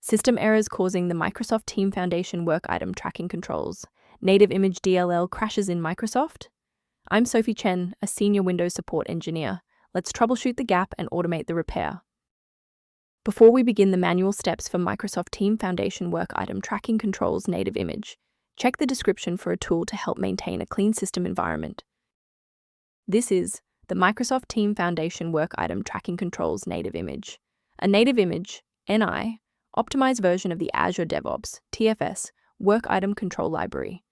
System errors causing the Microsoft Team Foundation work item tracking controls. Native image DLL crashes in Microsoft. I'm Sophie Chen, a senior Windows support engineer. Let's troubleshoot the gap and automate the repair. Before we begin the manual steps for Microsoft Team Foundation work item tracking controls native image, check the description for a tool to help maintain a clean system environment. This is the Microsoft Team Foundation work item tracking controls native image. A native image, NI, optimized version of the Azure DevOps TFS work item control library.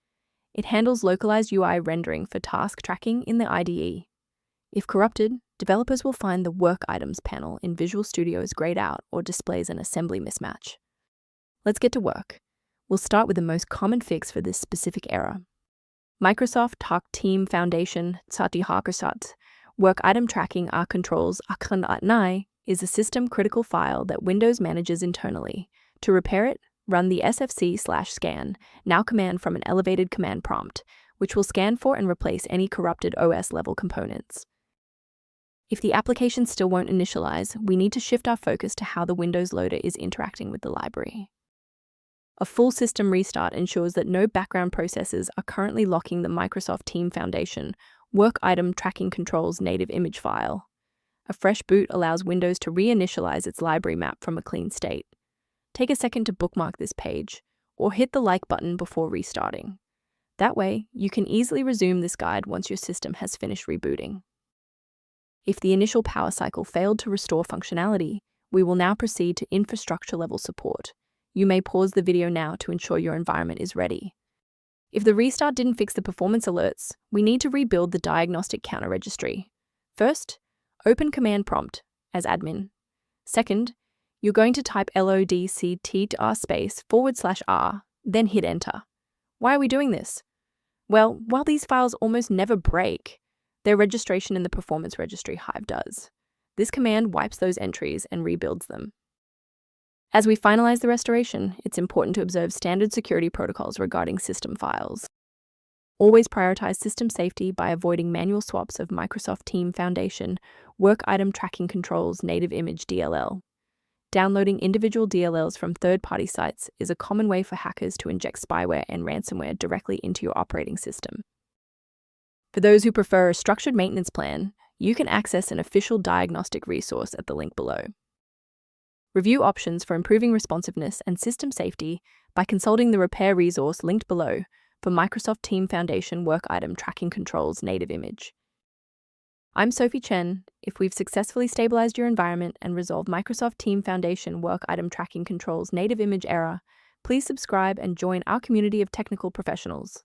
It handles localized UI rendering for task tracking in the IDE. If corrupted, developers will find the Work Items panel in Visual Studio's grayed out or displays an assembly mismatch. Let's get to work. We'll start with the most common fix for this specific error. Microsoft Team Foundation work item tracking controls is a system-critical file that Windows manages internally. To repair it, run the sfc/scan now command from an elevated command prompt, which will scan for and replace any corrupted OS-level components. If the application still won't initialize, we need to shift our focus to how the Windows loader is interacting with the library. A full system restart ensures that no background processes are currently locking the Microsoft Team Foundation work item tracking controls native image file. A fresh boot allows Windows to reinitialize its library map from a clean state. Take a second to bookmark this page, or hit the like button before restarting. That way, you can easily resume this guide once your system has finished rebooting. If the initial power cycle failed to restore functionality, we will now proceed to infrastructure-level support. You may pause the video now to ensure your environment is ready. If the restart didn't fix the performance alerts, we need to rebuild the diagnostic counter registry. First, open command prompt as admin. Second, you're going to type lockt/r, then hit enter. Why are we doing this? Well, while these files almost never break, their registration in the performance registry Hive does. This command wipes those entries and rebuilds them. As we finalize the restoration, it's important to observe standard security protocols regarding system files. Always prioritize system safety by avoiding manual swaps of Microsoft Team Foundation work item tracking controls native image DLL. Downloading individual DLLs from third-party sites is a common way for hackers to inject spyware and ransomware directly into your operating system. For those who prefer a structured maintenance plan, you can access an official diagnostic resource at the link below. Review options for improving responsiveness and system safety by consulting the repair resource linked below for Microsoft Team Foundation work item tracking controls native image. I'm Sophie Chen. If we've successfully stabilized your environment and resolved Microsoft Team Foundation work item tracking controls native image error, please subscribe and join our community of technical professionals.